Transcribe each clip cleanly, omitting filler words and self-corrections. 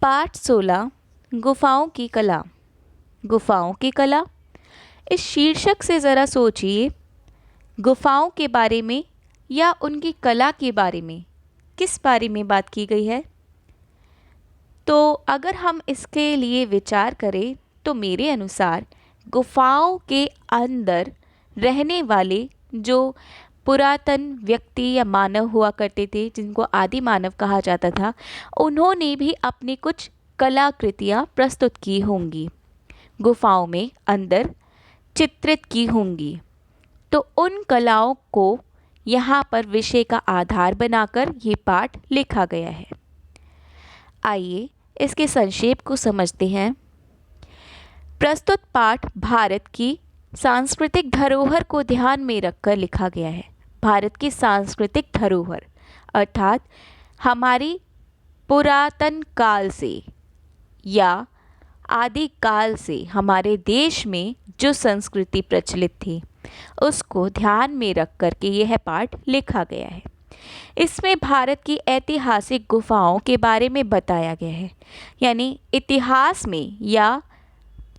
पाठ 16 गुफाओं की कला। गुफाओं की कला, इस शीर्षक से ज़रा सोचिए, गुफाओं के बारे में या उनकी कला के बारे में किस बारे में बात की गई है। तो अगर हम इसके लिए विचार करें तो मेरे अनुसार गुफाओं के अंदर रहने वाले जो पुरातन व्यक्ति या मानव हुआ करते थे, जिनको आदि मानव कहा जाता था, उन्होंने भी अपनी कुछ कलाकृतियाँ प्रस्तुत की होंगी, गुफाओं में अंदर चित्रित की होंगी। तो उन कलाओं को यहाँ पर विषय का आधार बनाकर ये पाठ लिखा गया है। आइए इसके संक्षेप को समझते हैं। प्रस्तुत पाठ भारत की सांस्कृतिक धरोहर को ध्यान में रखकर लिखा गया है। भारत की सांस्कृतिक धरोहर अर्थात हमारी पुरातन काल से या आदि काल से हमारे देश में जो संस्कृति प्रचलित थी उसको ध्यान में रख कर के यह पाठ लिखा गया है। इसमें भारत की ऐतिहासिक गुफाओं के बारे में बताया गया है, यानी इतिहास में या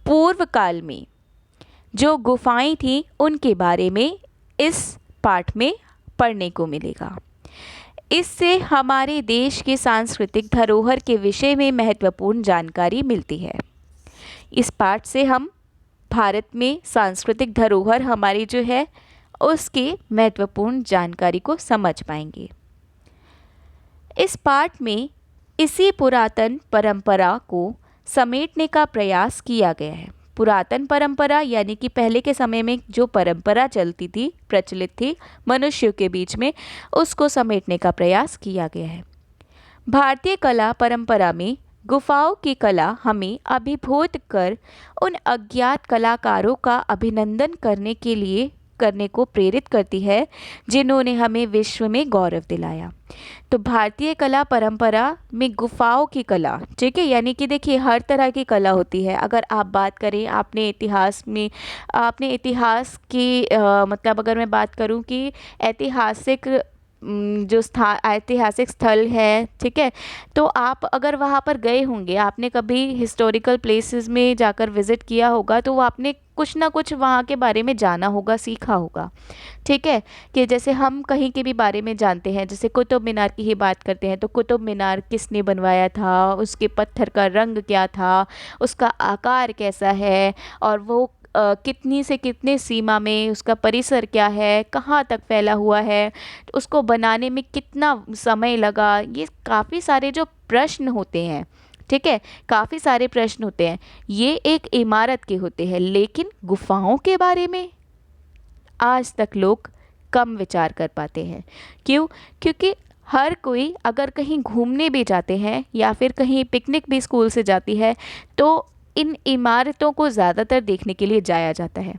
पूर्व काल में जो गुफाएं थीं उनके बारे में इस पाठ में पढ़ने को मिलेगा। इससे हमारे देश के सांस्कृतिक धरोहर के विषय में महत्वपूर्ण जानकारी मिलती है। इस पाठ से हम भारत में सांस्कृतिक धरोहर हमारी जो है उसकी महत्वपूर्ण जानकारी को समझ पाएंगे। इस पाठ में इसी पुरातन परंपरा को समेटने का प्रयास किया गया है। पुरातन परंपरा यानी कि पहले के समय में जो परंपरा चलती थी, प्रचलित थी मनुष्यों के बीच में, उसको समेटने का प्रयास किया गया है। भारतीय कला परंपरा में गुफाओं की कला हमें अभिभूत कर उन अज्ञात कलाकारों का अभिनंदन करने को प्रेरित करती है जिन्होंने हमें विश्व में गौरव दिलाया। तो भारतीय कला परंपरा में गुफाओं की कला, ठीक है, यानी कि देखिए हर तरह की कला होती है। अगर आप बात करें आपने इतिहास की मतलब अगर मैं बात करूं कि ऐतिहासिक जो ऐतिहासिक स्थल है, ठीक है, तो आप अगर वहाँ पर गए होंगे, आपने कभी हिस्टोरिकल प्लेसेस में जाकर विज़िट किया होगा, तो वो आपने कुछ ना कुछ वहाँ के बारे में जाना होगा, सीखा होगा, ठीक है। कि जैसे हम कहीं के भी बारे में जानते हैं, जैसे कुतुब मीनार की ही बात करते हैं, तो कुतुब मीनार किसने बनवाया था, उसके पत्थर का रंग क्या था, उसका आकार कैसा है, और वो कितनी से कितने सीमा में, उसका परिसर क्या है, कहाँ तक फैला हुआ है, उसको बनाने में कितना समय लगा, ये काफ़ी सारे जो प्रश्न होते हैं, ठीक है, काफ़ी सारे प्रश्न होते हैं, ये एक इमारत के होते हैं। लेकिन गुफाओं के बारे में आज तक लोग कम विचार कर पाते हैं। क्यों? क्योंकि हर कोई अगर कहीं घूमने भी जाते हैं या फिर कहीं पिकनिक भी स्कूल से जाती है तो इन इमारतों को ज़्यादातर देखने के लिए जाया जाता है,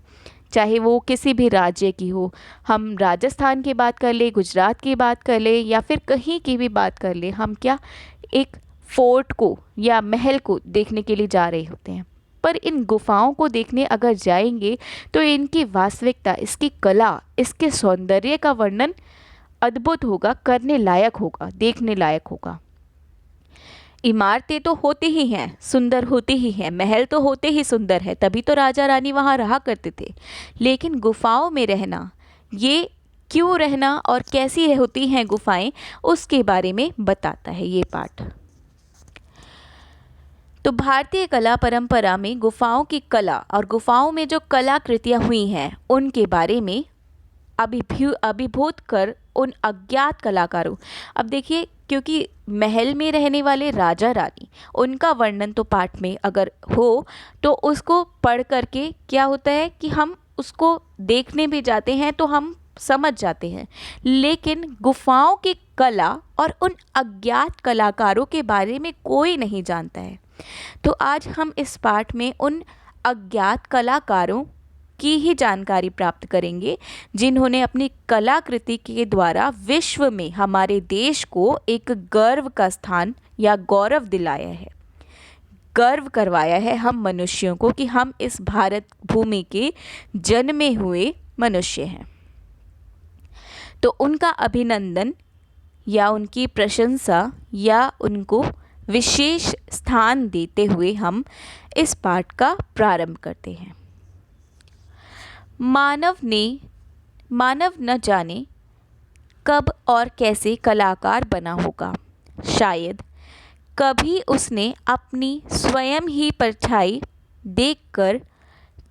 चाहे वो किसी भी राज्य की हो। हम राजस्थान की बात कर ले, गुजरात की बात कर ले, या फिर कहीं की भी बात कर ले, हम क्या एक फोर्ट को या महल को देखने के लिए जा रहे होते हैं। पर इन गुफाओं को देखने अगर जाएंगे तो इनकी वास्तविकता, इसकी कला, इसके सौंदर्य का वर्णन अद्भुत होगा, करने लायक होगा, देखने लायक होगा। इमारतें तो होती ही हैं, सुंदर होती ही हैं, महल तो होते ही सुंदर है, तभी तो राजा रानी वहाँ रहा करते थे। लेकिन गुफाओं में रहना, ये क्यों रहना और कैसी होती हैं गुफाएं, उसके बारे में बताता है ये पाठ। तो भारतीय कला परंपरा में गुफाओं की कला और गुफाओं में जो कलाकृतियाँ हुई हैं उनके बारे में अभिभूत कर उन अज्ञात कलाकारों। अब देखिए, क्योंकि महल में रहने वाले राजा रानी, उनका वर्णन तो पाठ में अगर हो तो उसको पढ़ करके क्या होता है कि हम उसको देखने भी जाते हैं तो हम समझ जाते हैं। लेकिन गुफाओं की कला और उन अज्ञात कलाकारों के बारे में कोई नहीं जानता है। तो आज हम इस पाठ में उन अज्ञात कलाकारों की ही जानकारी प्राप्त करेंगे जिन्होंने अपनी कलाकृति के द्वारा विश्व में हमारे देश को एक गर्व का स्थान या गौरव दिलाया है, गर्व करवाया है हम मनुष्यों को कि हम इस भारत भूमि के जन्मे हुए मनुष्य हैं। तो उनका अभिनंदन या उनकी प्रशंसा या उनको विशेष स्थान देते हुए हम इस पाठ का प्रारंभ करते हैं। मानव न जाने कब और कैसे कलाकार बना होगा। शायद कभी उसने अपनी स्वयं ही परछाई देखकर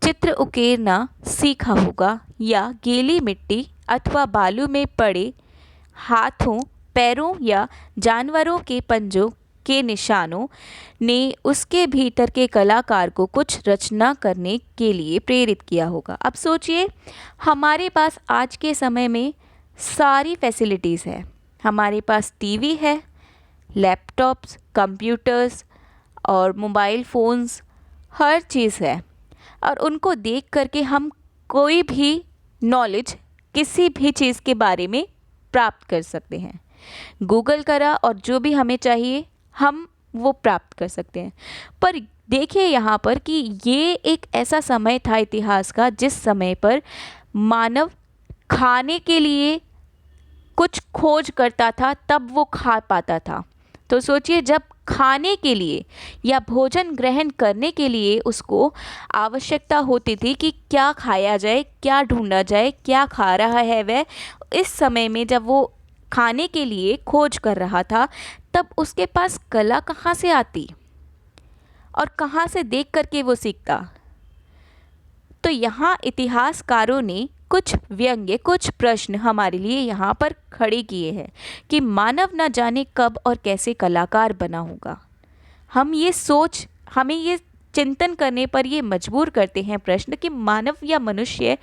चित्र उकेरना सीखा होगा, या गीली मिट्टी अथवा बालू में पड़े हाथों, पैरों या जानवरों के पंजों के निशानों ने उसके भीतर के कलाकार को कुछ रचना करने के लिए प्रेरित किया होगा। अब सोचिए, हमारे पास आज के समय में सारी फैसिलिटीज़ है। हमारे पास टीवी है, लैपटॉप्स, कंप्यूटर्स और मोबाइल फ़ोन्स, हर चीज़ है, और उनको देख करके हम कोई भी नॉलेज किसी भी चीज़ के बारे में प्राप्त कर सकते हैं। गूगल करा और जो भी हमें चाहिए हम वो प्राप्त कर सकते हैं। पर देखिए यहाँ पर कि ये एक ऐसा समय था इतिहास का जिस समय पर मानव खाने के लिए कुछ खोज करता था, तब वो खा पाता था। तो सोचिए, जब खाने के लिए या भोजन ग्रहण करने के लिए उसको आवश्यकता होती थी कि क्या खाया जाए, क्या ढूंढा जाए, क्या खा रहा है वह, इस समय में जब वो खाने के लिए खोज कर रहा था, तब उसके पास कला कहाँ से आती और कहाँ से देख करके वो सीखता। तो यहाँ इतिहासकारों ने कुछ व्यंग्य, कुछ प्रश्न हमारे लिए यहाँ पर खड़े किए हैं कि मानव न जाने कब और कैसे कलाकार बना होगा। हमें ये चिंतन करने पर ये मजबूर करते हैं प्रश्न कि मानव या मनुष्य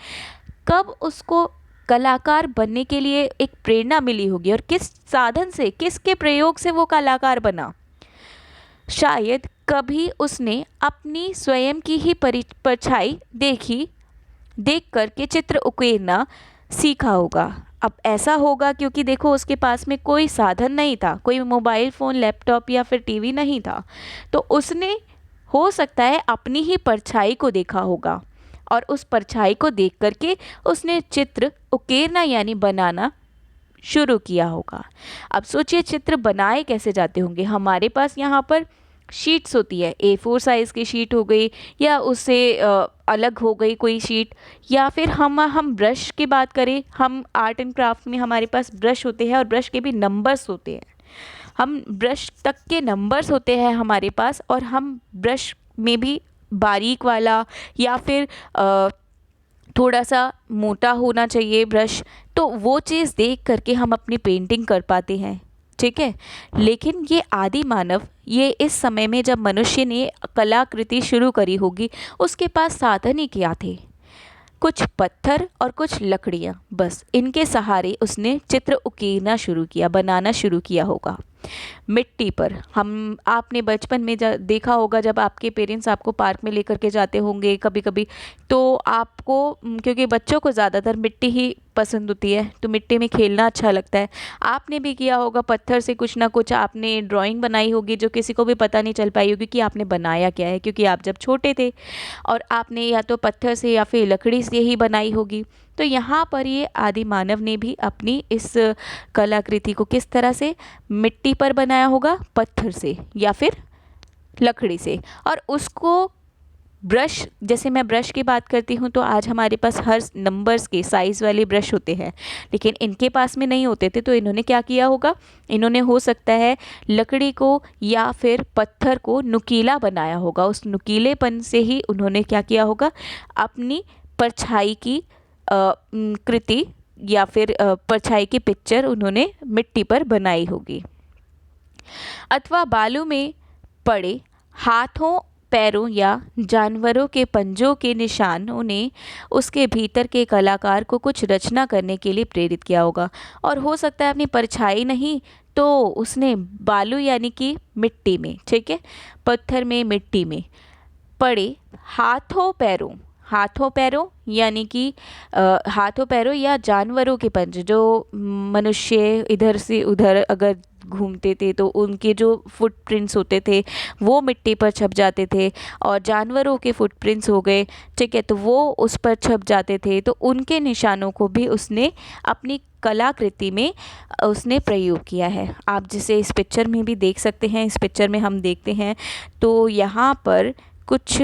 कब उसको कलाकार बनने के लिए एक प्रेरणा मिली होगी और किस साधन से, किसके प्रयोग से वो कलाकार बना। शायद कभी उसने अपनी स्वयं की ही परछाई देख करके चित्र उकेरना सीखा होगा। अब ऐसा होगा क्योंकि देखो, उसके पास में कोई साधन नहीं था, कोई मोबाइल फ़ोन, लैपटॉप या फिर टीवी नहीं था, तो उसने हो सकता है अपनी ही परछाई को देखा होगा और उस परछाई को देख करके उसने चित्र उकेरना यानी बनाना शुरू किया होगा। अब सोचिए, चित्र बनाए कैसे जाते होंगे। हमारे पास यहाँ पर शीट्स होती है, A4 साइज़ की शीट हो गई या उससे अलग हो गई कोई शीट, या फिर हम ब्रश की बात करें, हम आर्ट एंड क्राफ्ट में हमारे पास ब्रश होते हैं और ब्रश के भी नंबर्स होते हैं। हम ब्रश तक के नंबर्स होते हैं हमारे पास, और हम ब्रश में भी बारीक वाला या फिर थोड़ा सा मोटा होना चाहिए ब्रश, तो वो चीज़ देख करके हम अपनी पेंटिंग कर पाते हैं, ठीक है। लेकिन ये आदि मानव, ये इस समय में जब मनुष्य ने कलाकृति शुरू करी होगी, उसके पास साधन ही क्या थे? कुछ पत्थर और कुछ लकड़ियाँ, बस इनके सहारे उसने चित्र उकेरना शुरू किया, बनाना शुरू किया होगा मिट्टी पर। आपने बचपन में देखा होगा, जब आपके पेरेंट्स आपको पार्क में लेकर के जाते होंगे कभी कभी, तो आपको, क्योंकि बच्चों को ज़्यादातर मिट्टी ही पसंद होती है, तो मिट्टी में खेलना अच्छा लगता है। आपने भी किया होगा, पत्थर से कुछ ना कुछ आपने ड्राइंग बनाई होगी जो किसी को भी पता नहीं चल पाई होगी कि आपने बनाया क्या है, क्योंकि आप जब छोटे थे और आपने या तो पत्थर से या फिर लकड़ी से ही बनाई होगी। तो यहाँ पर ये आदि मानव ने भी अपनी इस कलाकृति को किस तरह से मिट्टी पर बनाया होगा, पत्थर से या फिर लकड़ी से। और उसको ब्रश, जैसे मैं ब्रश की बात करती हूँ, तो आज हमारे पास हर नंबर्स के साइज़ वाले ब्रश होते हैं, लेकिन इनके पास में नहीं होते थे। तो इन्होंने क्या किया होगा, इन्होंने हो सकता है लकड़ी को या फिर पत्थर को नुकीला बनाया होगा। उस नुकीलेपन से ही उन्होंने क्या किया होगा, अपनी परछाई की कृति या फिर परछाई की पिक्चर उन्होंने मिट्टी पर बनाई होगी। अथवा बालू में पड़े हाथों, पैरों या जानवरों के पंजों के निशानों ने उसके भीतर के कलाकार को कुछ रचना करने के लिए प्रेरित किया होगा। और हो सकता है अपनी परछाई नहीं तो उसने बालू यानी कि मिट्टी में, ठीक है, पत्थर में, मिट्टी में पड़े हाथों, पैरों, हाथों पैरों यानी कि हाथों पैरों या जानवरों के पंजे, जो मनुष्य इधर से उधर अगर घूमते थे तो उनके जो फुटप्रिंट्स होते थे वो मिट्टी पर छप जाते थे, और जानवरों के फुटप्रिंट्स हो गए, ठीक है, तो वो उस पर छप जाते थे, तो उनके निशानों को भी उसने अपनी कलाकृति में उसने प्रयोग किया है। आप जिसे इस पिक्चर में भी देख सकते हैं, इस पिक्चर में हम देखते हैं तो यहाँ पर कुछ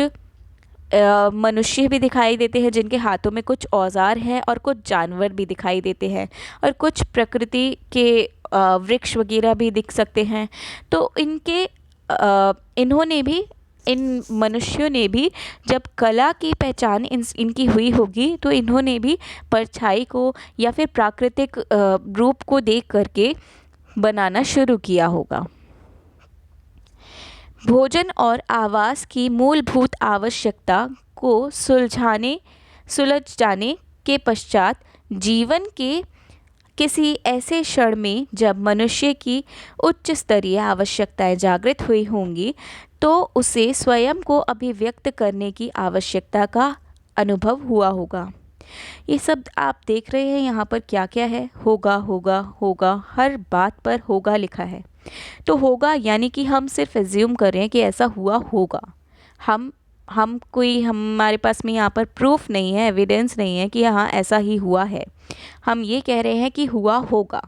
मनुष्य भी दिखाई देते हैं जिनके हाथों में कुछ औजार हैं, और कुछ जानवर भी दिखाई देते हैं, और कुछ प्रकृति के वृक्ष वगैरह भी दिख सकते हैं। तो इन्होंने भी, इन मनुष्यों ने भी जब कला की पहचान इनकी हुई होगी तो इन्होंने भी परछाई को या फिर प्राकृतिक रूप को देख करके बनाना शुरू किया होगा। भोजन और आवास की मूलभूत आवश्यकता को सुलझ जाने के पश्चात जीवन के किसी ऐसे क्षण में जब मनुष्य की उच्च स्तरीय आवश्यकताएं जागृत हुई होंगी तो उसे स्वयं को अभिव्यक्त करने की आवश्यकता का अनुभव हुआ होगा। ये सब आप देख रहे हैं यहाँ पर क्या क्या है, होगा होगा होगा, हर बात पर होगा लिखा है। तो होगा यानी कि हम सिर्फ एज्यूम कर रहे हैं कि ऐसा हुआ होगा। हम कोई, हमारे पास में यहाँ पर प्रूफ नहीं है, एविडेंस नहीं है कि हाँ ऐसा ही हुआ है। हम ये कह रहे हैं कि हुआ होगा,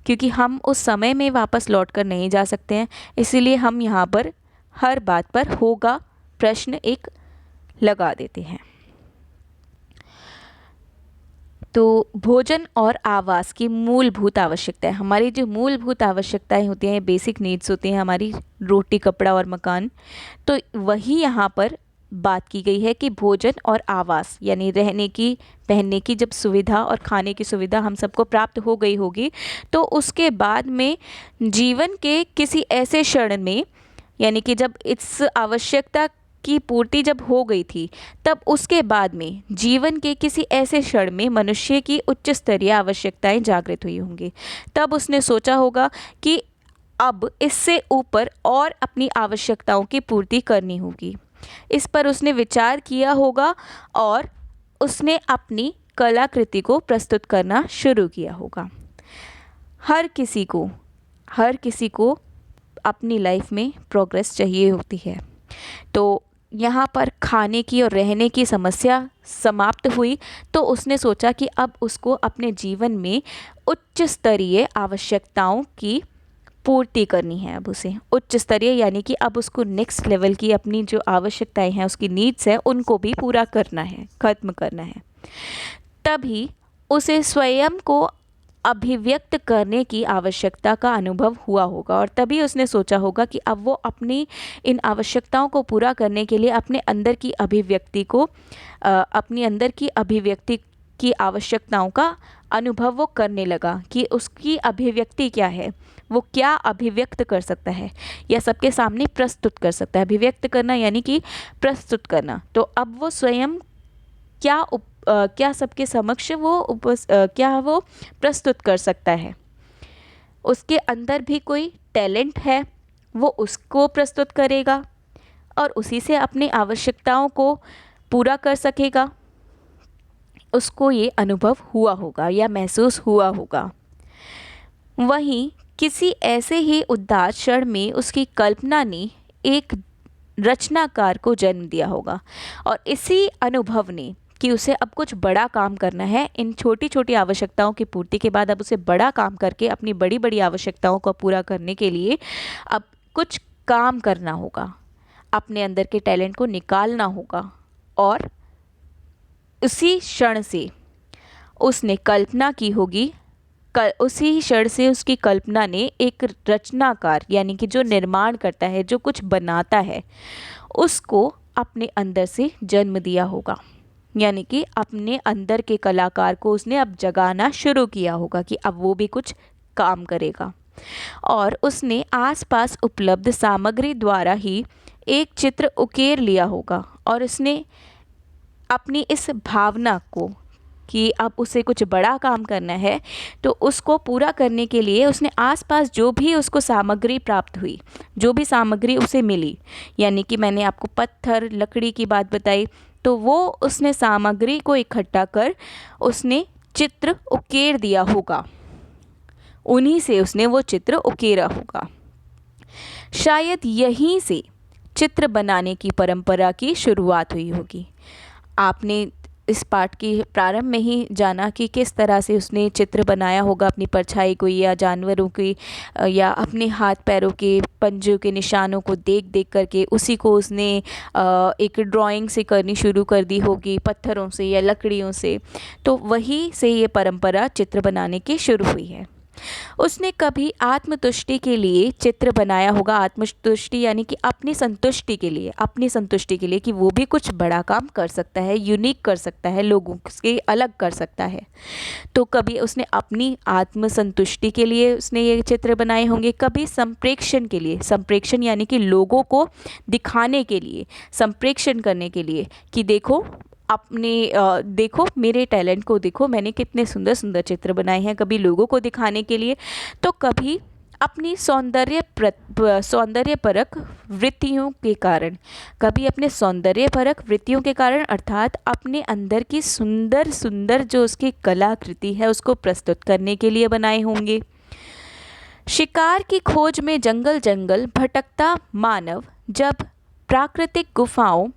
क्योंकि हम उस समय में वापस लौट कर नहीं जा सकते हैं, इसीलिए हम यहाँ पर हर बात पर होगा प्रश्न एक लगा देते हैं। तो भोजन और आवास की मूलभूत आवश्यकताएं, हमारी जो मूलभूत आवश्यकताएं होती हैं, बेसिक नीड्स होती हैं हमारी, रोटी कपड़ा और मकान, तो वही यहाँ पर बात की गई है कि भोजन और आवास यानी रहने की, पहनने की जब सुविधा और खाने की सुविधा हम सबको प्राप्त हो गई होगी तो उसके बाद में जीवन के किसी ऐसे क्षण में, यानी कि जब इस आवश्यकता की पूर्ति जब हो गई थी तब उसके बाद में जीवन के किसी ऐसे क्षण में मनुष्य की उच्च स्तरीय आवश्यकताएं जागृत हुई होंगी। तब उसने सोचा होगा कि अब इससे ऊपर और अपनी आवश्यकताओं की पूर्ति करनी होगी। इस पर उसने विचार किया होगा और उसने अपनी कलाकृति को प्रस्तुत करना शुरू किया होगा। हर किसी को अपनी लाइफ में प्रोग्रेस चाहिए होती है। तो यहाँ पर खाने की और रहने की समस्या समाप्त हुई तो उसने सोचा कि अब उसको अपने जीवन में उच्च स्तरीय आवश्यकताओं की पूर्ति करनी है। अब उसे उच्च स्तरीय यानी कि अब उसको नेक्स्ट लेवल की अपनी जो आवश्यकताएं हैं, उसकी नीड्स है, उनको भी पूरा करना है, ख़त्म करना है। तभी उसे स्वयं को अभिव्यक्त करने की आवश्यकता का अनुभव हुआ होगा, और तभी उसने सोचा होगा कि अब वो अपनी इन आवश्यकताओं को पूरा करने के लिए अपने अंदर की अभिव्यक्ति की आवश्यकताओं का अनुभव वो करने लगा कि उसकी अभिव्यक्ति क्या है, वो क्या अभिव्यक्त कर सकता है या सबके सामने प्रस्तुत कर सकता है। अभिव्यक्त करना यानी कि प्रस्तुत करना। तो अब वो स्वयं क्या सबके समक्ष क्या वो प्रस्तुत कर सकता है। उसके अंदर भी कोई टैलेंट है, वो उसको प्रस्तुत करेगा और उसी से अपनी आवश्यकताओं को पूरा कर सकेगा। उसको ये अनुभव हुआ होगा या महसूस हुआ होगा। वहीं किसी ऐसे ही उदास क्षण में उसकी कल्पना ने एक रचनाकार को जन्म दिया होगा, और इसी अनुभव ने कि उसे अब कुछ बड़ा काम करना है। इन छोटी छोटी आवश्यकताओं की पूर्ति के बाद अब उसे बड़ा काम करके अपनी बड़ी बड़ी आवश्यकताओं को पूरा करने के लिए अब कुछ काम करना होगा, अपने अंदर के टैलेंट को निकालना होगा। और उसी क्षण से उसने कल्पना की होगी, उसी क्षण से उसकी कल्पना ने एक रचनाकार यानी कि जो निर्माण करता है, जो कुछ बनाता है, उसको अपने अंदर से जन्म दिया होगा। यानी कि अपने अंदर के कलाकार को उसने अब जगाना शुरू किया होगा कि अब वो भी कुछ काम करेगा। और उसने आसपास उपलब्ध सामग्री द्वारा ही एक चित्र उकेर लिया होगा, और उसने अपनी इस भावना को कि अब उसे कुछ बड़ा काम करना है, तो उसको पूरा करने के लिए उसने आसपास जो भी उसको सामग्री प्राप्त हुई, जो भी सामग्री उसे मिली, यानी कि मैंने आपको पत्थर, लकड़ी की बात बताई, तो वो उसने सामग्री को इकट्ठा कर उसने चित्र उकेर दिया होगा, उन्हीं से उसने वो चित्र उकेरा होगा। शायद यहीं से चित्र बनाने की परंपरा की शुरुआत हुई होगी। आपने इस पाठ के प्रारंभ में ही जाना कि किस तरह से उसने चित्र बनाया होगा अपनी परछाई को, या जानवरों की, या अपने हाथ पैरों के पंजों के निशानों को देख देख करके उसी को उसने एक ड्राइंग से करनी शुरू कर दी होगी, पत्थरों से या लकड़ियों से। तो वहीं से ये परंपरा चित्र बनाने की शुरू हुई है। उसने कभी आत्मतुष्टि के लिए चित्र बनाया होगा। आत्मतुष्टि यानी कि अपनी संतुष्टि के लिए, अपनी संतुष्टि के लिए कि वो भी कुछ बड़ा काम कर सकता है, यूनिक कर सकता है, लोगों से अलग कर सकता है। तो कभी उसने अपनी आत्मसंतुष्टि के लिए उसने ये चित्र बनाए होंगे, कभी संप्रेक्षण के लिए, संप्रेक्षण यानी कि लोगों को दिखाने के लिए, संप्रेक्षण करने के लिए कि देखो अपने देखो मेरे टैलेंट को, देखो मैंने कितने सुंदर सुंदर चित्र बनाए हैं, कभी लोगों को दिखाने के लिए, तो कभी अपनी सौंदर्यपरक वृत्तियों के कारण, कभी अपने सौंदर्यपरक वृत्तियों के कारण, अर्थात अपने अंदर की सुंदर सुंदर जो उसकी कलाकृति है उसको प्रस्तुत करने के लिए बनाए होंगे। शिकार की खोज में जंगल जंगल भटकता मानव जब प्राकृतिक गुफाओं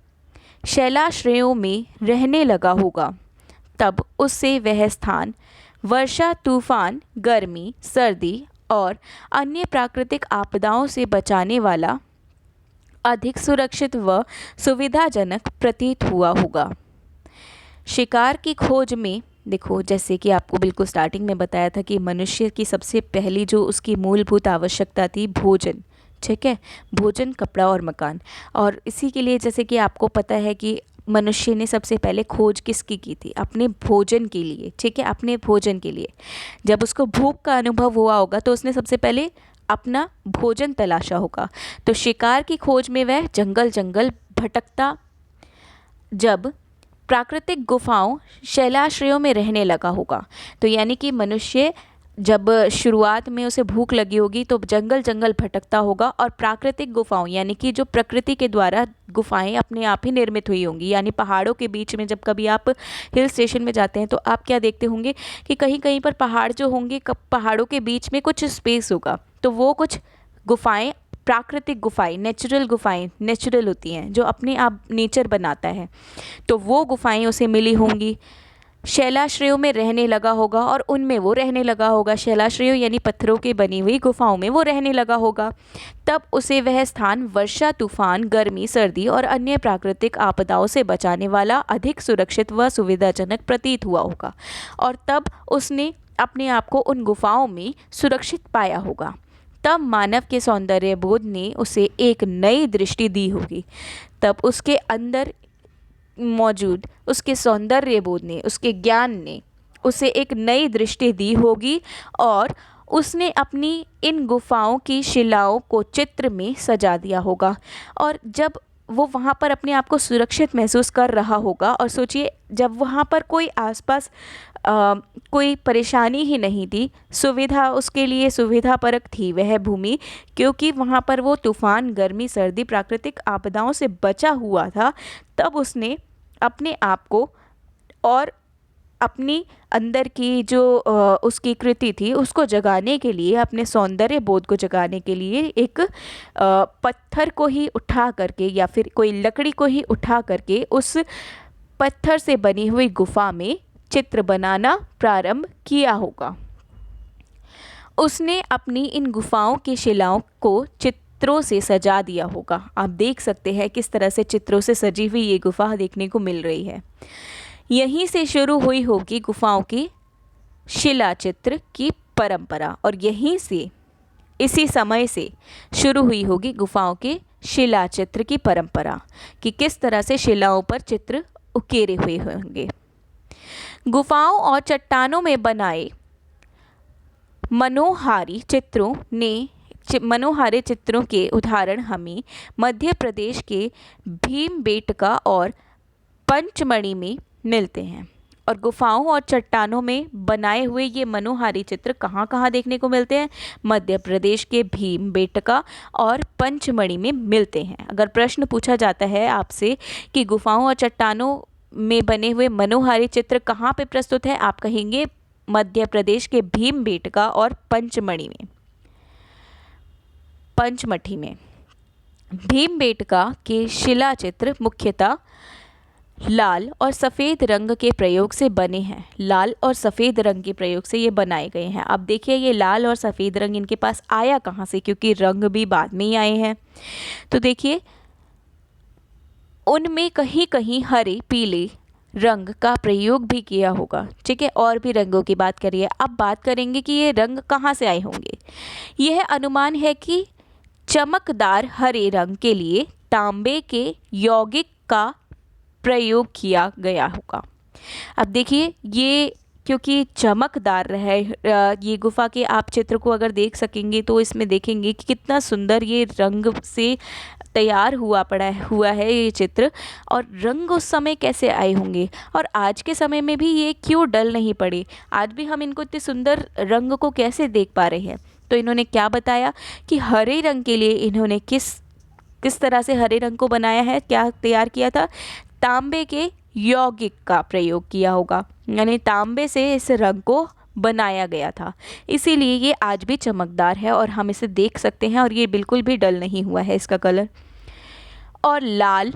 शैलाश्रयों में रहने लगा होगा, तब उससे वह स्थान वर्षा, तूफान, गर्मी, सर्दी और अन्य प्राकृतिक आपदाओं से बचाने वाला अधिक सुरक्षित व सुविधाजनक प्रतीत हुआ होगा। शिकार की खोज में देखो, जैसे कि आपको बिल्कुल स्टार्टिंग में बताया था कि मनुष्य की सबसे पहली जो उसकी मूलभूत आवश्यकता थी भोजन, ठीक है, भोजन, कपड़ा और मकान। और इसी के लिए जैसे कि आपको पता है कि मनुष्य ने सबसे पहले खोज किसकी की थी? अपने भोजन के लिए, ठीक है, अपने भोजन के लिए। जब उसको भूख का अनुभव हुआ होगा तो उसने सबसे पहले अपना भोजन तलाशा होगा। तो शिकार की खोज में वह जंगल जंगल भटकता जब प्राकृतिक गुफाओं शैलाश्रयों में रहने लगा होगा, तो यानी कि मनुष्य जब शुरुआत में उसे भूख लगी होगी तो जंगल जंगल भटकता होगा और प्राकृतिक गुफाओं यानी कि जो प्रकृति के द्वारा गुफाएं अपने आप ही निर्मित हुई होंगी, यानी पहाड़ों के बीच में जब कभी आप हिल स्टेशन में जाते हैं तो आप क्या देखते होंगे कि कहीं कहीं पर पहाड़ जो होंगे, पहाड़ों के बीच में कुछ स्पेस होगा, तो वो कुछ गुफाएं, प्राकृतिक गुफाएं, नेचुरल गुफाएं, नेचुरल होती हैं जो अपने आप नेचर बनाता है, तो वो गुफाएं उसे मिली होंगी। शैलाश्रयों में रहने लगा होगा और उनमें वो रहने लगा होगा, शैलाश्रयों यानी पत्थरों की बनी हुई गुफाओं में वो रहने लगा होगा। तब उसे वह स्थान वर्षा, तूफान, गर्मी, सर्दी और अन्य प्राकृतिक आपदाओं से बचाने वाला अधिक सुरक्षित व सुविधाजनक प्रतीत हुआ होगा, और तब उसने अपने आप को उन गुफाओं में सुरक्षित पाया होगा। तब मानव के सौंदर्य बोध ने उसे एक नई दृष्टि दी होगी। तब उसके अंदर मौजूद उसके सौंदर्य बोध ने, उसके ज्ञान ने उसे एक नई दृष्टि दी होगी और उसने अपनी इन गुफाओं की शिलाओं को चित्र में सजा दिया होगा। और जब वो वहाँ पर अपने आप को सुरक्षित महसूस कर रहा होगा, और सोचिए जब वहाँ पर कोई आसपास कोई परेशानी ही नहीं थी, सुविधा उसके लिए सुविधापरक थी वह भूमि, क्योंकि वहाँ पर वो तूफान, गर्मी, सर्दी, प्राकृतिक आपदाओं से बचा हुआ था, तब उसने अपने आप को और अपनी अंदर की जो उसकी कृति थी उसको जगाने के लिए, अपने सौंदर्य बोध को जगाने के लिए एक पत्थर को ही उठा करके या फिर कोई लकड़ी को ही उठा करके उस पत्थर से बनी हुई गुफा में चित्र बनाना प्रारंभ किया होगा। उसने अपनी इन गुफाओं की शिलाओं को चित्रों से सजा दिया होगा। आप देख सकते हैं किस तरह से चित्रों से सजी हुई ये गुफा देखने को मिल रही है। यहीं से शुरू हुई होगी गुफाओं की शिला चित्र की परंपरा, और यहीं से इसी समय से शुरू हुई होगी गुफाओं के शिला चित्र की परंपरा कि किस तरह से शिलाओं पर चित्र उकेरे हुए होंगे। गुफाओं और चट्टानों में बनाए मनोहारी चित्रों के उदाहरण हमें मध्य प्रदेश के भीमबेटका और पंचमढ़ी में मिलते हैं। और गुफाओं और चट्टानों में बनाए हुए ये मनोहारी चित्र कहाँ कहाँ देखने को मिलते हैं? मध्य प्रदेश के भीमबेटका और पंचमढ़ी में मिलते हैं। अगर प्रश्न पूछा जाता है आपसे कि गुफाओं और चट्टानों में बने हुए मनोहारी चित्र कहाँ पे प्रस्तुत है, आप कहेंगे मध्य प्रदेश के भीमबेटका और पंचमढ़ी में, पंचमढ़ी में। भीमबेटका के शिला चित्र मुख्यतः लाल और सफ़ेद रंग के प्रयोग से बने हैं। लाल और सफ़ेद रंग के प्रयोग से ये बनाए गए हैं। अब देखिए ये लाल और सफ़ेद रंग इनके पास आया कहाँ से, क्योंकि रंग भी बाद में ही आए हैं। तो देखिए उनमें कहीं कहीं हरे पीले रंग का प्रयोग भी किया होगा, ठीक है। और भी रंगों की बात करिए। अब बात करेंगे कि ये रंग कहाँ से आए होंगे। यह अनुमान है कि चमकदार हरे रंग के लिए तांबे के यौगिक का प्रयोग किया गया होगा। अब देखिए ये क्योंकि चमकदार है, ये गुफा के आप चित्र को अगर देख सकेंगे तो इसमें देखेंगे कि कितना सुंदर ये रंग से तैयार हुआ है ये चित्र। और रंग उस समय कैसे आए होंगे और आज के समय में भी ये क्यों डल नहीं पड़े, आज भी हम इनको इतने सुंदर रंग को कैसे देख पा रहे हैं। तो इन्होंने क्या बताया कि हरे रंग के लिए इन्होंने किस तरह से हरे रंग को बनाया है, क्या तैयार किया था, तांबे के यौगिक का प्रयोग किया होगा, यानी तांबे से इस रंग को बनाया गया था। इसीलिए ये आज भी चमकदार है और हम इसे देख सकते हैं और ये बिल्कुल भी डल नहीं हुआ है इसका कलर। और लाल,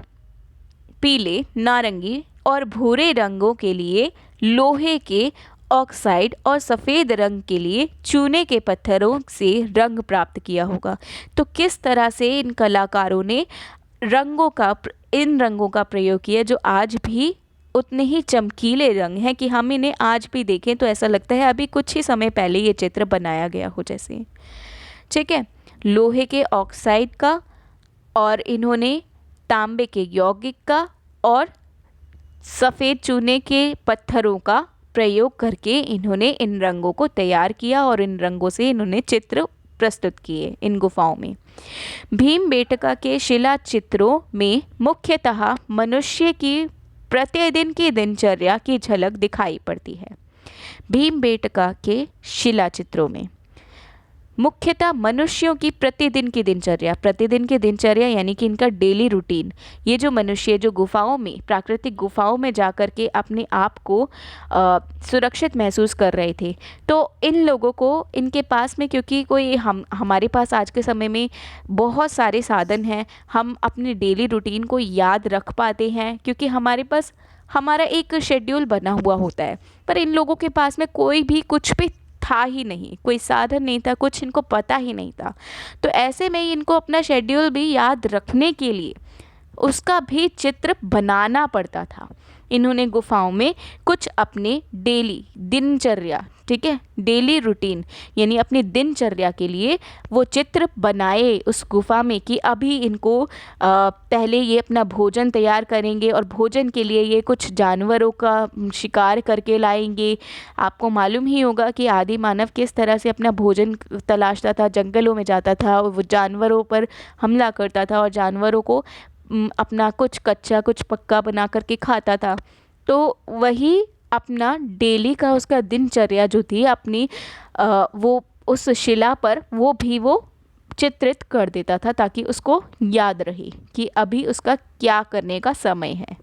पीले, नारंगी और भूरे रंगों के लिए लोहे के ऑक्साइड और सफ़ेद रंग के लिए चूने के पत्थरों से रंग प्राप्त किया होगा। तो किस तरह से इन कलाकारों ने इन रंगों का प्रयोग किया जो आज भी उतने ही चमकीले रंग हैं कि हम इन्हें आज भी देखें तो ऐसा लगता है अभी कुछ ही समय पहले ये चित्र बनाया गया हो जैसे, ठीक है। लोहे के ऑक्साइड का और इन्होंने तांबे के यौगिक का और सफ़ेद चूने के पत्थरों का प्रयोग करके इन्होंने इन रंगों को तैयार किया और इन रंगों से इन्होंने चित्र प्रस्तुत किए इन गुफाओं में। भीमबेटका के शिला चित्रों में मुख्यतः मनुष्य की प्रतिदिन की दिनचर्या की झलक दिखाई पड़ती है। भीमबेटका के शिला चित्रों में मुख्यतः मनुष्यों की प्रतिदिन की दिनचर्या यानी कि इनका डेली रूटीन, ये जो मनुष्य जो गुफाओं में, प्राकृतिक गुफाओं में जाकर के अपने आप को सुरक्षित महसूस कर रहे थे, तो इन लोगों को इनके पास में, क्योंकि कोई हमारे पास आज के समय में बहुत सारे साधन हैं, हम अपने डेली रूटीन को याद रख पाते हैं क्योंकि हमारे पास हमारा एक शेड्यूल बना हुआ होता है। पर इन लोगों के पास में कोई भी कुछ भी था ही नहीं, कोई साधन नहीं था, कुछ इनको पता ही नहीं था। तो ऐसे में इनको अपना शेड्यूल भी याद रखने के लिए उसका भी चित्र बनाना पड़ता था। इन्होंने गुफाओं में कुछ अपने डेली दिनचर्या, ठीक है, डेली रूटीन यानी अपनी दिनचर्या के लिए वो चित्र बनाए उस गुफा में कि अभी इनको पहले ये अपना भोजन तैयार करेंगे और भोजन के लिए ये कुछ जानवरों का शिकार करके लाएंगे। आपको मालूम ही होगा कि आदि मानव किस तरह से अपना भोजन तलाशता था, जंगलों में जाता था, वो जानवरों पर हमला करता था और जानवरों को अपना कुछ कच्चा कुछ पक्का बना करके खाता था। तो वही अपना डेली का उसका दिनचर्या जो थी अपनी वो उस शिला पर वो चित्रित कर देता था ताकि उसको याद रहे कि अभी उसका क्या करने का समय है।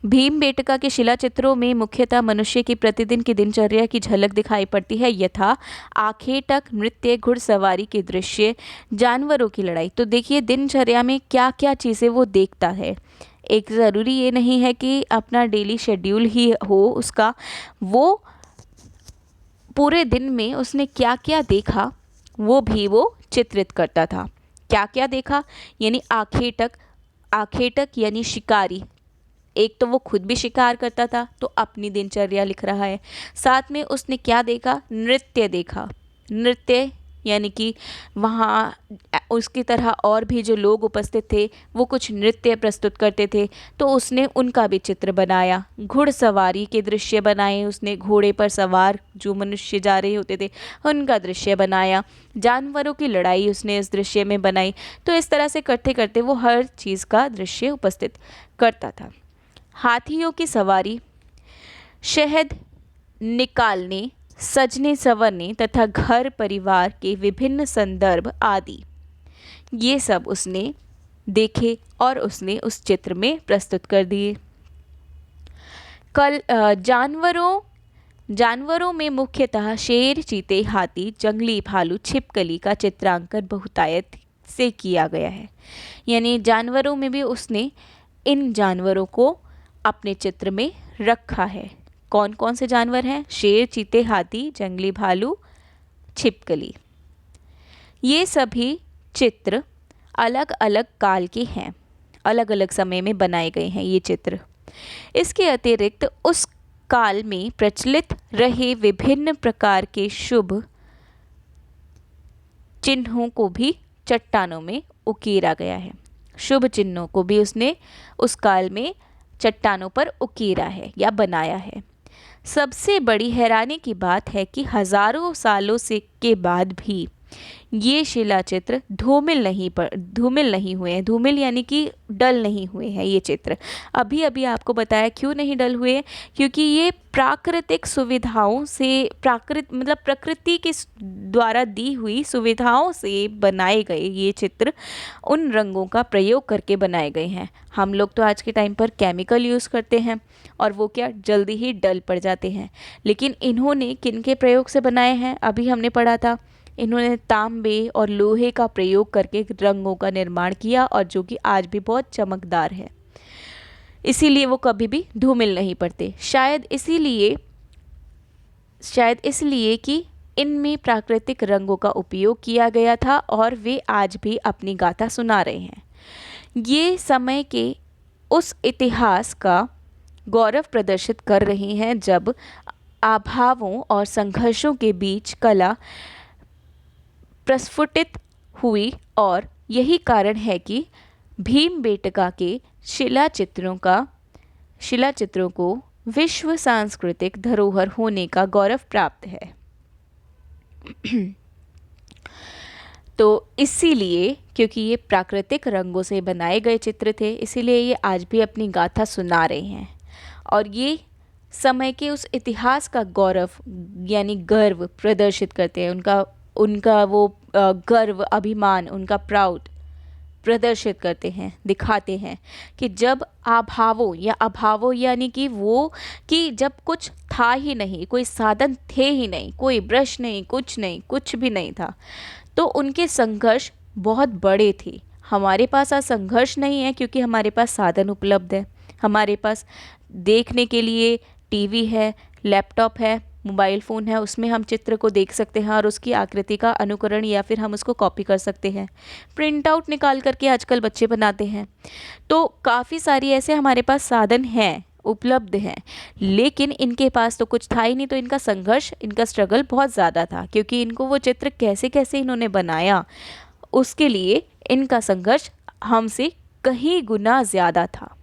भीमबेटका के शिला चित्रों में मुख्यतः मनुष्य की प्रतिदिन की दिनचर्या की झलक दिखाई पड़ती है, यथा आखेटक नृत्य, घुड़सवारी के दृश्य, जानवरों की लड़ाई। तो देखिए दिनचर्या में क्या क्या चीज़ें वो देखता है। एक ज़रूरी ये नहीं है कि अपना डेली शेड्यूल ही हो उसका, वो पूरे दिन में उसने क्या क्या देखा वो भी वो चित्रित करता था। क्या क्या देखा यानी आखेटक यानी शिकारी, एक तो वो खुद भी शिकार करता था तो अपनी दिनचर्या लिख रहा है। साथ में उसने क्या देखा, नृत्य देखा। नृत्य यानी कि वहाँ उसकी तरह और भी जो लोग उपस्थित थे वो कुछ नृत्य प्रस्तुत करते थे, तो उसने उनका भी चित्र बनाया। घुड़सवारी के दृश्य बनाए उसने, घोड़े पर सवार जो मनुष्य जा रहे होते थे उनका दृश्य बनाया। जानवरों की लड़ाई उसने इस दृश्य में बनाई। तो इस तरह से करते करते वो हर चीज़ का दृश्य उपस्थित करता था। हाथियों की सवारी, शहद निकालने, सजने संवरने तथा घर परिवार के विभिन्न संदर्भ आदि, ये सब उसने देखे और उसने उस चित्र में प्रस्तुत कर दिए। जानवरों में मुख्यतः शेर, चीते, हाथी, जंगली भालू, छिपकली का चित्रांकन बहुतायत से किया गया है। यानी जानवरों में भी उसने इन जानवरों को अपने चित्र में रखा है। कौन कौन से जानवर हैं? शेर, चीते, हाथी, जंगली भालू, छिपकली। ये सभी चित्र अलग अलग काल के हैं, अलग अलग समय में बनाए गए हैं ये चित्र। इसके अतिरिक्त उस काल में प्रचलित रहे विभिन्न प्रकार के शुभ चिन्हों को भी चट्टानों में उकेरा गया है। शुभ चिन्हों को भी उसने उस काल में चट्टानों पर उकेरा है या बनाया है। सबसे बड़ी हैरानी की बात है कि हजारों सालों से के बाद भी ये शिलाचित्र धूमिल नहीं हुए हैं। धूमिल यानी कि डल नहीं हुए हैं ये चित्र। अभी अभी आपको बताया क्यों नहीं डल हुए, क्योंकि ये प्राकृतिक सुविधाओं से प्रकृति के द्वारा दी हुई सुविधाओं से बनाए गए ये चित्र उन रंगों का प्रयोग करके बनाए गए हैं। हम लोग तो आज के टाइम पर केमिकल यूज़ करते हैं और वो क्या जल्दी ही डल पड़ जाते हैं, लेकिन इन्होंने किनके प्रयोग से बनाए हैं? अभी हमने पढ़ा था, इन्होंने तांबे और लोहे का प्रयोग करके रंगों का निर्माण किया और जो कि आज भी बहुत चमकदार है, इसीलिए वो कभी भी धूमिल नहीं पड़ते। शायद इसलिए कि इनमें प्राकृतिक रंगों का उपयोग किया गया था और वे आज भी अपनी गाथा सुना रहे हैं। ये समय के उस इतिहास का गौरव प्रदर्शित कर रहे हैं जब अभावों और संघर्षों के बीच कला प्रस्फुटित हुई, और यही कारण है कि भीमबेटका के शिलाचित्रों को विश्व सांस्कृतिक धरोहर होने का गौरव प्राप्त है। तो इसीलिए क्योंकि ये प्राकृतिक रंगों से बनाए गए चित्र थे, इसीलिए ये आज भी अपनी गाथा सुना रहे हैं और ये समय के उस इतिहास का गौरव यानी गर्व प्रदर्शित करते हैं। उनका वो गर्व, अभिमान, उनका प्राउड प्रदर्शित करते हैं, दिखाते हैं कि जब अभावों यानी कि जब कुछ था ही नहीं, कोई साधन थे ही नहीं, कोई ब्रश नहीं, कुछ भी नहीं था, तो उनके संघर्ष बहुत बड़े थे। हमारे पास आज संघर्ष नहीं है क्योंकि हमारे पास साधन उपलब्ध है। हमारे पास देखने के लिए टीवी है, लैपटॉप है, मोबाइल फ़ोन है, उसमें हम चित्र को देख सकते हैं और उसकी आकृति का अनुकरण या फिर हम उसको कॉपी कर सकते हैं। प्रिंट आउट निकाल करके आजकल बच्चे बनाते हैं। तो काफ़ी सारी ऐसे हमारे पास साधन हैं, उपलब्ध हैं, लेकिन इनके पास तो कुछ था ही नहीं, तो इनका संघर्ष, इनका स्ट्रगल बहुत ज़्यादा था क्योंकि इनको वो चित्र कैसे कैसे इन्होंने बनाया, उसके लिए इनका संघर्ष हमसे कहीं गुना ज़्यादा था।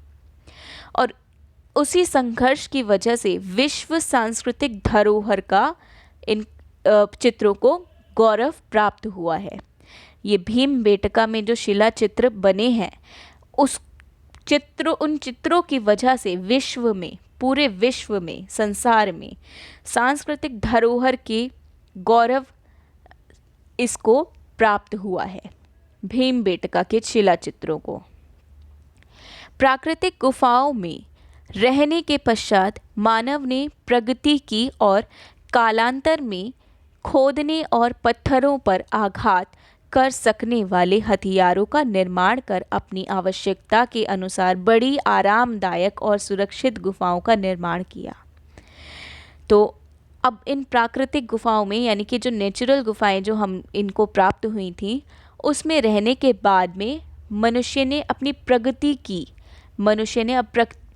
और उसी संघर्ष की वजह से विश्व सांस्कृतिक धरोहर का इन चित्रों को गौरव प्राप्त हुआ है। ये भीमबेटका में जो शिला चित्र बने हैं उन चित्रों की वजह से विश्व में, पूरे विश्व में, संसार में सांस्कृतिक धरोहर के गौरव इसको प्राप्त हुआ है, भीमबेटका के शिला चित्रों को। प्राकृतिक गुफाओं में रहने के पश्चात मानव ने प्रगति की और कालांतर में खोदने और पत्थरों पर आघात कर सकने वाले हथियारों का निर्माण कर अपनी आवश्यकता के अनुसार बड़ी आरामदायक और सुरक्षित गुफाओं का निर्माण किया। तो अब इन प्राकृतिक गुफाओं में, यानी कि जो नेचुरल गुफाएं जो हम इनको प्राप्त हुई थी, उसमें रहने के बाद में मनुष्य ने अपनी प्रगति की। मनुष्य ने अब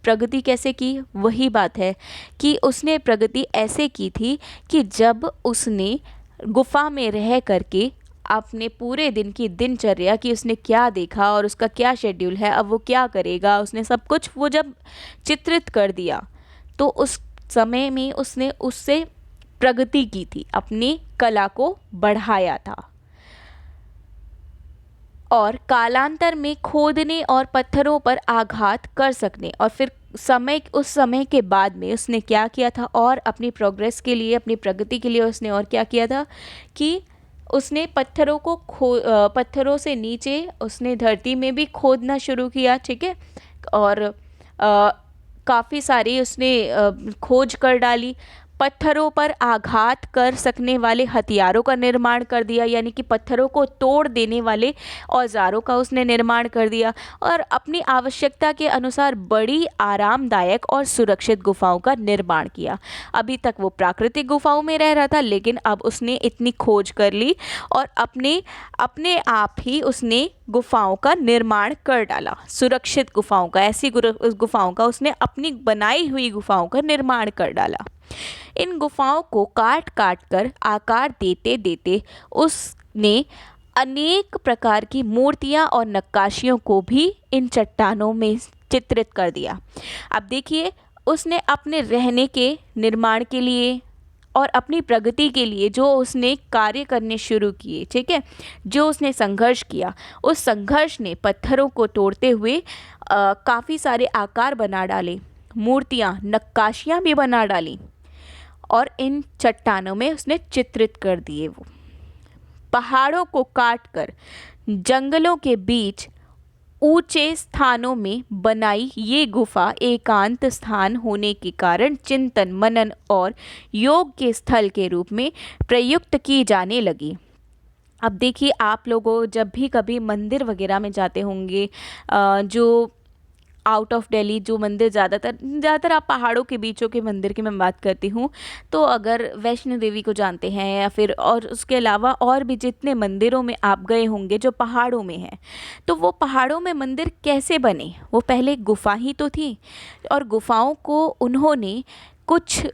प्रगति कैसे की? वही बात है कि उसने प्रगति ऐसे की थी कि जब उसने गुफा में रह करके अपने पूरे दिन की दिनचर्या कि उसने क्या देखा और उसका क्या शेड्यूल है, अब वो क्या करेगा, उसने सब कुछ वो जब चित्रित कर दिया तो उस समय में उसने उससे प्रगति की थी, अपनी कला को बढ़ाया था। और कालांतर में खोदने और पत्थरों पर आघात कर सकने और फिर उस समय के बाद में उसने क्या किया था और अपनी प्रोग्रेस के लिए, अपनी प्रगति के लिए उसने और क्या किया था कि उसने पत्थरों से नीचे उसने धरती में भी खोदना शुरू किया, ठीक है। और काफ़ी सारी उसने खोज कर डाली। पत्थरों पर आघात कर सकने वाले हथियारों का निर्माण कर दिया, यानी कि पत्थरों को तोड़ देने वाले औजारों का उसने निर्माण कर दिया। और अपनी आवश्यकता के अनुसार बड़ी आरामदायक और सुरक्षित गुफाओं का निर्माण किया। अभी तक वो प्राकृतिक गुफाओं में रह रहा था, लेकिन अब उसने इतनी खोज कर ली और अपने आप ही उसने गुफाओं का निर्माण कर डाला, सुरक्षित गुफाओं का, ऐसी गुफाओं का उसने अपनी बनाई हुई गुफाओं का निर्माण कर डाला। इन गुफाओं को काट काट कर आकार देते देते उसने अनेक प्रकार की मूर्तियां और नक्काशियों को भी इन चट्टानों में चित्रित कर दिया। अब देखिए, उसने अपने रहने के निर्माण के लिए और अपनी प्रगति के लिए जो उसने कार्य करने शुरू किए, ठीक है, जो उसने संघर्ष किया, उस संघर्ष ने पत्थरों को तोड़ते हुए काफ़ी सारे आकार बना डाले, मूर्तियाँ, नक्काशियाँ भी बना डाली और इन चट्टानों में उसने चित्रित कर दिए। वो पहाड़ों को काटकर जंगलों के बीच ऊंचे स्थानों में बनाई ये गुफा एकांत स्थान होने के कारण चिंतन, मनन और योग के स्थल के रूप में प्रयुक्त की जाने लगी। अब देखिए, आप लोगों जब भी कभी मंदिर वगैरह में जाते होंगे, जो आउट ऑफ दिल्ली जो मंदिर ज़्यादातर आप पहाड़ों के बीचों के मंदिर की मैं बात करती हूँ, तो अगर वैष्णो देवी को जानते हैं या फिर और उसके अलावा और भी जितने मंदिरों में आप गए होंगे जो पहाड़ों में हैं, तो वो पहाड़ों में मंदिर कैसे बने? वो पहले गुफा ही तो थी और गुफाओं को उन्होंने कुछ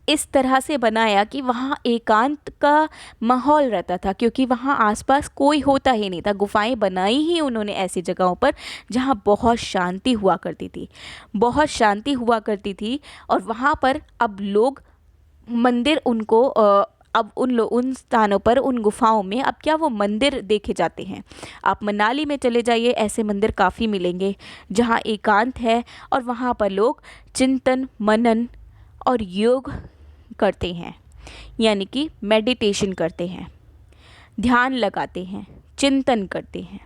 इस तरह से बनाया कि वहाँ एकांत का माहौल रहता था, क्योंकि वहाँ आसपास कोई होता ही नहीं था। गुफाएं बनाई ही उन्होंने ऐसी जगहों पर जहाँ बहुत शांति हुआ करती थी, बहुत शांति हुआ करती थी। और वहाँ पर अब लोग मंदिर उनको अब उन स्थानों पर, उन गुफाओं में अब क्या वो मंदिर देखे जाते हैं। आप मनाली में चले जाइए, ऐसे मंदिर काफ़ी मिलेंगे जहाँ एकांत है और वहाँ पर लोग चिंतन, मनन और योग करते हैं, यानी कि मेडिटेशन करते हैं, ध्यान लगाते हैं, चिंतन करते हैं।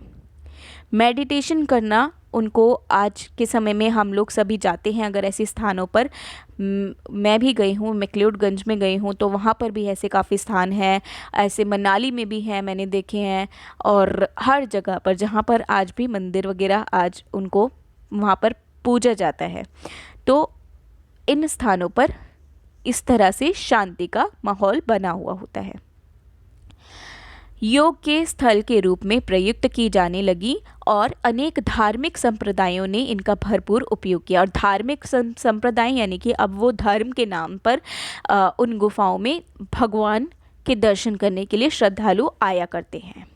मेडिटेशन करना उनको आज के समय में हम लोग सभी जाते हैं अगर ऐसे स्थानों पर। मैं भी गई हूँ, मैक्लोडगंज में गई हूँ, तो वहाँ पर भी ऐसे काफ़ी स्थान हैं, ऐसे मनाली में भी हैं, मैंने देखे हैं। और हर जगह पर जहाँ पर आज भी मंदिर वगैरह आज उनको वहाँ पर पूजा जाता है, तो इन स्थानों पर इस तरह से शांति का माहौल बना हुआ होता है। योग के स्थल के रूप में प्रयुक्त की जाने लगी और अनेक धार्मिक संप्रदायों ने इनका भरपूर उपयोग किया। और धार्मिक संप्रदाय यानी कि अब वो धर्म के नाम पर उन गुफाओं में भगवान के दर्शन करने के लिए श्रद्धालु आया करते हैं।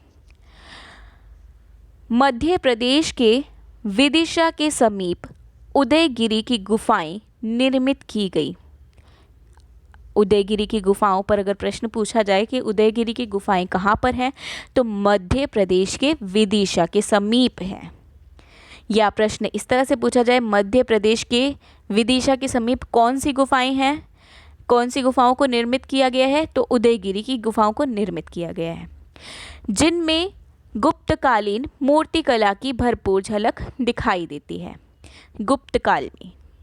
मध्य प्रदेश के विदिशा के समीप उदयगिरी की गुफाएं निर्मित की गई। उदयगिरी की गुफाओं पर अगर प्रश्न पूछा जाए कि उदयगिरी की गुफाएं कहाँ पर हैं, तो मध्य प्रदेश के विदिशा के समीप हैं। या प्रश्न इस तरह से पूछा जाए, मध्य प्रदेश के विदिशा के समीप कौन सी गुफाएं हैं, कौन सी गुफाओं को निर्मित किया गया है, तो उदयगिरी की गुफाओं को निर्मित किया गया है, जिनमें गुप्तकालीन मूर्तिकला की भरपूर झलक दिखाई देती है।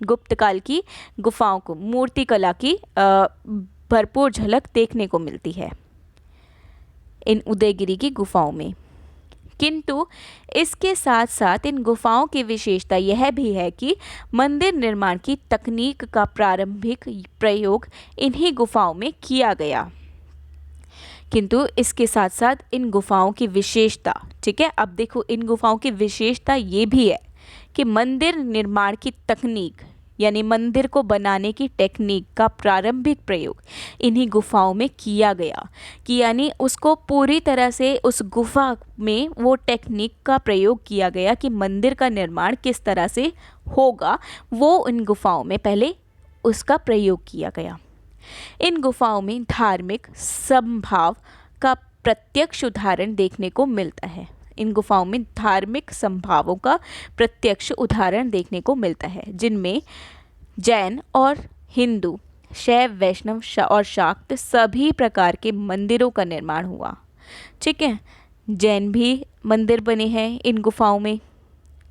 गुप्तकाल की गुफाओं को मूर्तिकला की भरपूर झलक देखने को मिलती है इन उदयगिरी की गुफाओं में। किंतु इसके साथ साथ इन गुफाओं की विशेषता यह भी है कि मंदिर निर्माण की तकनीक का प्रारंभिक प्रयोग इन्हीं गुफाओं में किया गया। किंतु इसके साथ साथ इन गुफाओं की विशेषता, ठीक है, अब देखो इन गुफाओं की विशेषता ये भी है कि मंदिर निर्माण की तकनीक यानी मंदिर को बनाने की टेक्निक का प्रारंभिक प्रयोग इन्हीं गुफाओं में किया गया, कि यानी उसको पूरी तरह से उस गुफा में वो टेक्निक का प्रयोग किया गया कि मंदिर का निर्माण किस तरह से होगा, वो इन गुफाओं में पहले उसका प्रयोग किया गया। इन गुफाओं में धार्मिक समभाव का प्रत्यक्ष उदाहरण देखने को मिलता है। इन गुफाओं में धार्मिक समभावों का प्रत्यक्ष उदाहरण देखने को मिलता है, जिनमें जैन और हिंदू, शैव, वैष्णव और शाक्त सभी प्रकार के मंदिरों का निर्माण हुआ। ठीक है, जैन भी मंदिर बने हैं इन गुफाओं में।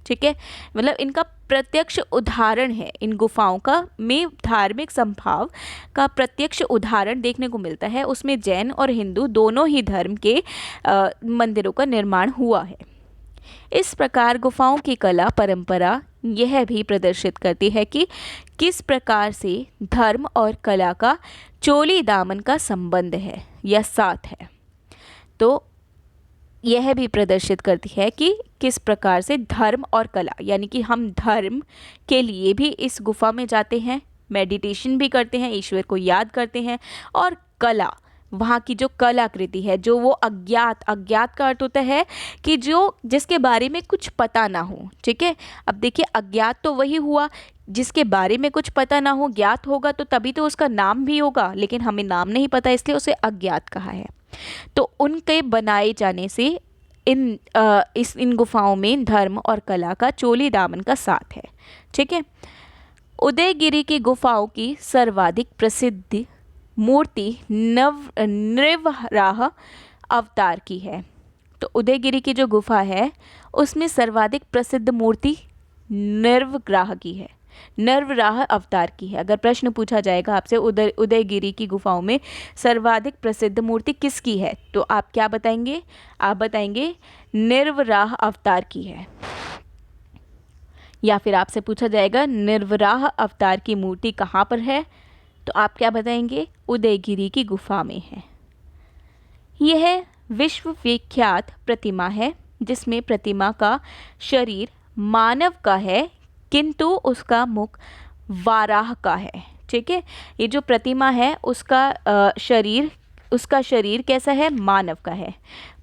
ठीक है, मतलब इनका प्रत्यक्ष उदाहरण है, इन गुफाओं का में धार्मिक संभाव का प्रत्यक्ष उदाहरण देखने को मिलता है। उसमें जैन और हिंदू दोनों ही धर्म के मंदिरों का निर्माण हुआ है। इस प्रकार गुफाओं की कला परंपरा यह भी प्रदर्शित करती है कि किस प्रकार से धर्म और कला का चोली दामन का संबंध है या साथ है। तो यह भी प्रदर्शित करती है कि किस प्रकार से धर्म और कला, यानी कि हम धर्म के लिए भी इस गुफा में जाते हैं, मेडिटेशन भी करते हैं, ईश्वर को याद करते हैं, और कला, वहाँ की जो कलाकृति है, जो वो अज्ञात का अर्थ होता है कि जो जिसके बारे में कुछ पता ना हो। ठीक है, अब देखिए अज्ञात तो वही हुआ जिसके बारे में कुछ पता ना हो, ज्ञात होगा तो तभी तो उसका नाम भी होगा, लेकिन हमें नाम नहीं पता इसलिए उसे अज्ञात कहा है। तो उनके बनाए जाने से इन गुफाओं में धर्म और कला का चोली दामन का साथ है। ठीक है, उदयगिरी की गुफाओं की सर्वाधिक प्रसिद्ध मूर्ति नृवराह अवतार की है। तो उदयगिरी की जो गुफा है उसमें सर्वाधिक प्रसिद्ध मूर्ति नृवराह की है, नरवराह अवतार की है। अगर प्रश्न पूछा जाएगा आपसे उदयगिरी की गुफाओं में सर्वाधिक प्रसिद्ध मूर्ति किसकी है, तो आप क्या बताएंगे? आप बताएंगे नरवराह अवतार की है। या फिर आपसे पूछा जाएगा नरवराह अवतार की मूर्ति कहाँ पर है, तो आप क्या बताएंगे? उदयगिरी की गुफा में है। यह विश्व विख्यात प्रतिमा है जिसमें प्रतिमा का शरीर मानव का है किंतु उसका मुख वाराह का है। ठीक है, ये जो प्रतिमा है उसका शरीर कैसा है? मानव का है,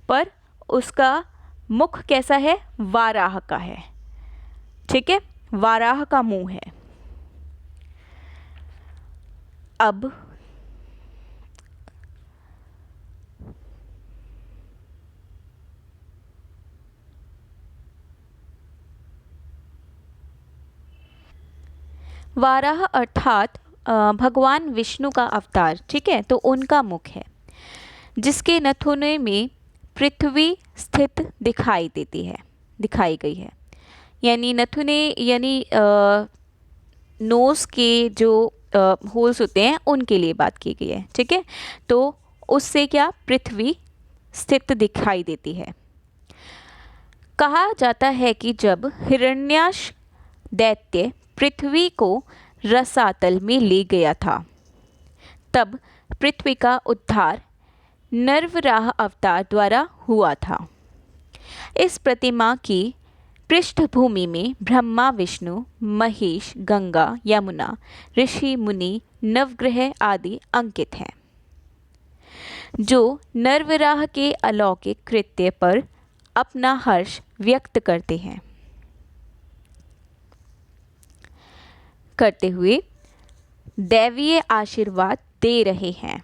पर उसका मुख कैसा है? वाराह का है। ठीक है, वाराह का मुंह है। अब वाराह अर्थात भगवान विष्णु का अवतार। ठीक है, तो उनका मुख है जिसके नथुने में पृथ्वी स्थित दिखाई गई है। यानी नथुने यानी नोज के जो होल्स होते हैं उनके लिए बात की गई है। ठीक है, तो उससे क्या? पृथ्वी स्थित दिखाई देती है। कहा जाता है कि जब हिरण्याक्ष दैत्य पृथ्वी को रसातल में ले गया था तब पृथ्वी का उद्धार नरवराह अवतार द्वारा हुआ था। इस प्रतिमा की पृष्ठभूमि में ब्रह्मा, विष्णु, महेश, गंगा, यमुना, ऋषि, मुनि, नवग्रह आदि अंकित हैं, जो नरवराह के अलौकिक कृत्य पर अपना हर्ष व्यक्त करते हुए दैवीय आशीर्वाद दे रहे हैं।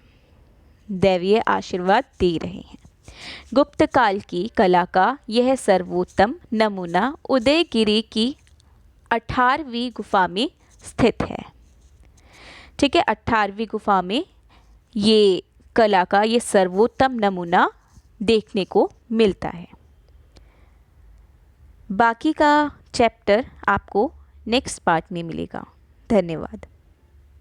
गुप्त काल की कला का यह सर्वोत्तम नमूना उदयगिरी की 18वीं गुफा में स्थित है। ठीक है, 18वीं गुफा में ये कला का ये सर्वोत्तम नमूना देखने को मिलता है। बाकी का चैप्टर आपको नेक्स्ट पार्ट में मिलेगा। धन्यवाद।